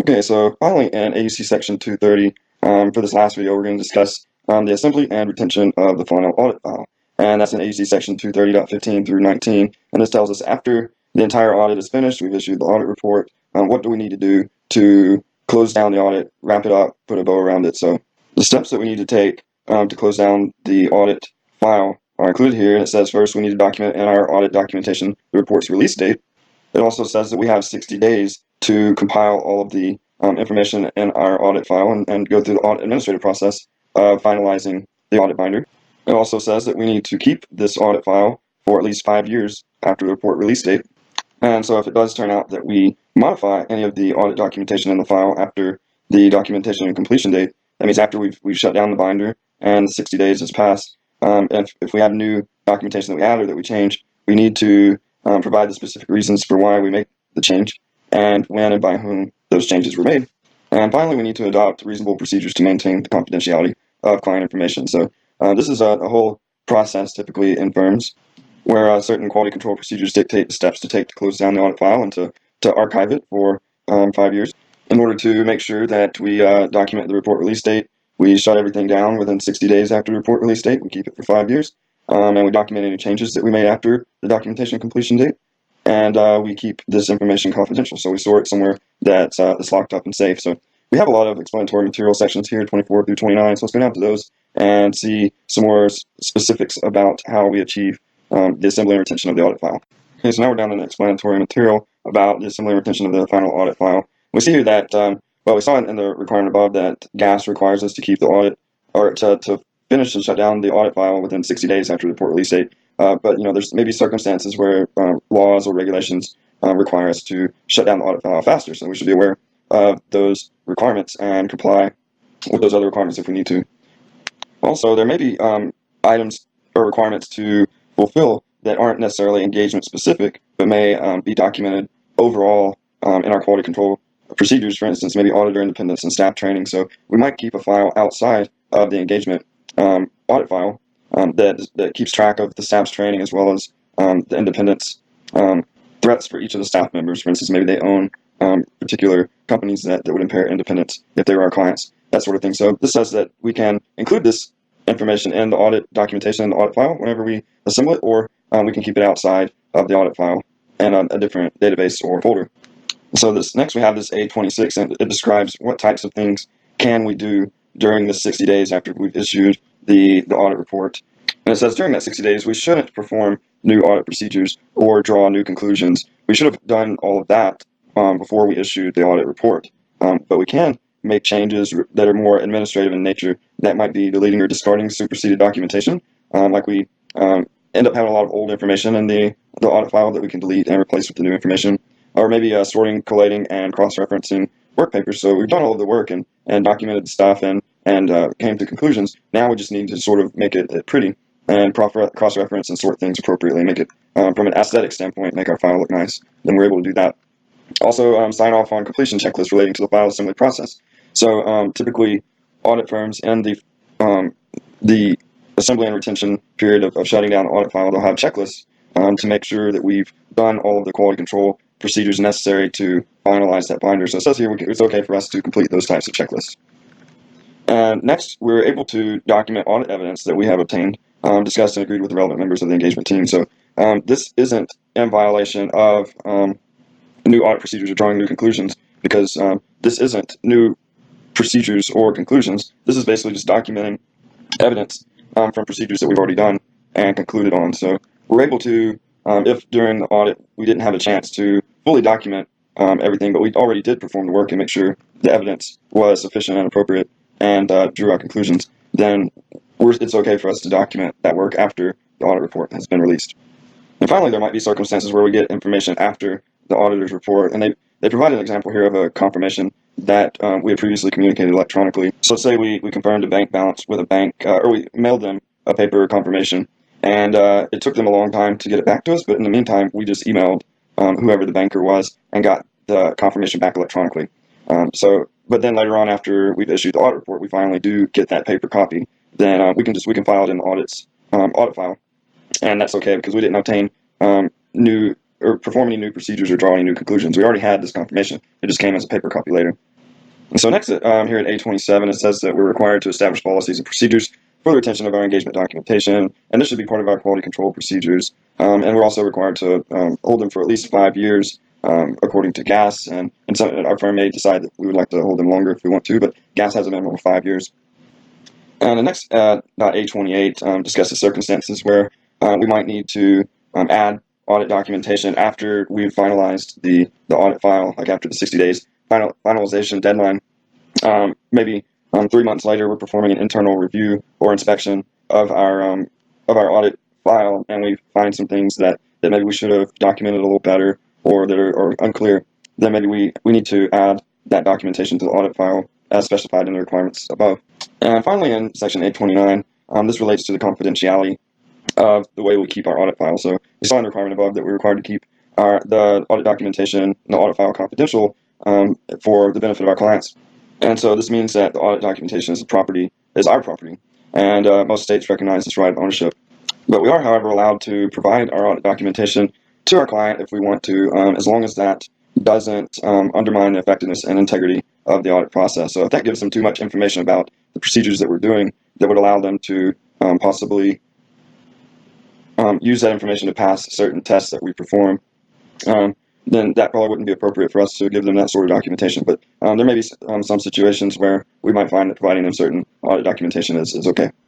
Okay, so finally in AUC section 230, for this last video, we're going to discuss the assembly and retention of the final audit file. And that's in AUC section 230.15 through 19. And this tells us after the entire audit is finished, we've issued the audit report, what do we need to do to close down the audit, wrap it up, put a bow around it. So the steps that we need to take to close down the audit file are included here. And it says first we need to document in our audit documentation the report's release date. It also says that we have 60 days to compile all of the information in our audit file and go through the audit administrative process of finalizing the audit binder. It also says that we need to keep this audit file for at least 5 years after the report release date. And so if it does turn out that we modify any of the audit documentation in the file after the documentation and completion date, that means after we've shut down the binder and 60 days has passed, if we have new documentation that we add or that we change, we need to provide the specific reasons for why we make the change and when and by whom those changes were made. And finally, we need to adopt reasonable procedures to maintain the confidentiality of client information. So this is a whole process typically in firms where certain quality control procedures dictate the steps to take to close down the audit file and to archive it for 5 years. In order to make sure that we document the report release date, we shut everything down within 60 days after the report release date. We keep it for 5 years. And we document any changes that we made after the documentation completion date. And we keep this information confidential. So we store it somewhere that's locked up and safe. So we have a lot of explanatory material sections here, 24 through 29. So let's go down to those and see some more specifics about how we achieve the assembly and retention of the audit file. Okay, so now we're down to the explanatory material about the assembly and retention of the final audit file. We see here that, well, we saw in the requirement above that GAS requires us to keep the audit, or to finish and shut down the audit file within 60 days after the report release date. But there's maybe circumstances where laws or regulations require us to shut down the audit file faster. So we should be aware of those requirements and comply with those other requirements if we need to. Also, there may be items or requirements to fulfill that aren't necessarily engagement specific, but may be documented overall in our quality control procedures. For instance, maybe auditor independence and staff training. So we might keep a file outside of the engagement audit file that keeps track of the staff's training as well as the independence threats for each of the staff members. For instance, maybe they own particular companies that would impair independence if they were our clients, that sort of thing. So this says that we can include this information in the audit documentation in the audit file whenever we assemble it, or we can keep it outside of the audit file in a different database or folder. So next we have this A26, and it describes what types of things can we do during the 60 days after we've issued the audit report. And it says during that 60 days, we shouldn't perform new audit procedures or draw new conclusions. We should have done all of that before we issued the audit report. But we can make changes that are more administrative in nature. That might be deleting or discarding superseded documentation, like we end up having a lot of old information in the audit file that we can delete and replace with the new information, or maybe sorting, collating, and cross-referencing work papers. So we've done all of the work and documented the stuff and came to conclusions. Now we just need to sort of make it pretty and cross-reference and sort things appropriately, make it from an aesthetic standpoint, make our file look nice. Then we're able to do that. Also, sign off on completion checklists relating to the file assembly process. So typically, audit firms and the assembly and retention period of shutting down the audit file, they'll have checklists to make sure that we've done all of the quality control procedures necessary to finalize that binder. So it says here it's okay for us to complete those types of checklists. And next, we're able to document audit evidence that we have obtained, discussed and agreed with the relevant members of the engagement team. So this isn't in violation of new audit procedures or drawing new conclusions, because this isn't new procedures or conclusions. This is basically just documenting evidence from procedures that we've already done and concluded on. So we're able to, if during the audit we didn't have a chance to fully document everything, but we already did perform the work and make sure the evidence was sufficient and appropriate and drew our conclusions, then it's okay for us to document that work after the audit report has been released. And finally, there might be circumstances where we get information after the auditor's report, and they provide an example here of a confirmation that we had previously communicated electronically. So let's say we confirmed a bank balance with a bank, or we mailed them a paper confirmation, and it took them a long time to get it back to us, but in the meantime, we just emailed whoever the banker was and got the confirmation back electronically. But then later on, after we've issued the audit report, we finally do get that paper copy. Then we can file it in the audit file, and that's okay because we didn't obtain new or perform any new procedures or draw any new conclusions. We already had this confirmation. It just came as a paper copy later. And so next, here at A27, it says that we're required to establish policies and procedures for the retention of our engagement documentation, and this should be part of our quality control procedures. And we're also required to hold them for at least 5 years, according to GAS, and our firm may decide that we would like to hold them longer if we want to, but GAS has a minimum of 5 years. And the next A28 discusses circumstances where we might need to add audit documentation after we've finalized the audit file, like after the 60 days finalization deadline. Maybe 3 months later, we're performing an internal review or inspection of our audit file, and we find some things that maybe we should have documented a little better, or that are unclear. Then maybe we need to add that documentation to the audit file as specified in the requirements above. And finally, in section 829, this relates to the confidentiality of the way we keep our audit file. So we saw in the requirement above that we're required to keep the audit documentation and the audit file confidential for the benefit of our clients. And so this means that the audit documentation is our property, and most states recognize this right of ownership. But we are, however, allowed to provide our audit documentation to our client if we want to, as long as that doesn't undermine the effectiveness and integrity of the audit process. So if that gives them too much information about the procedures that we're doing, that would allow them to possibly use that information to pass certain tests that we perform, then that probably wouldn't be appropriate for us to give them that sort of documentation. But there may be some situations where we might find that providing them certain audit documentation is okay.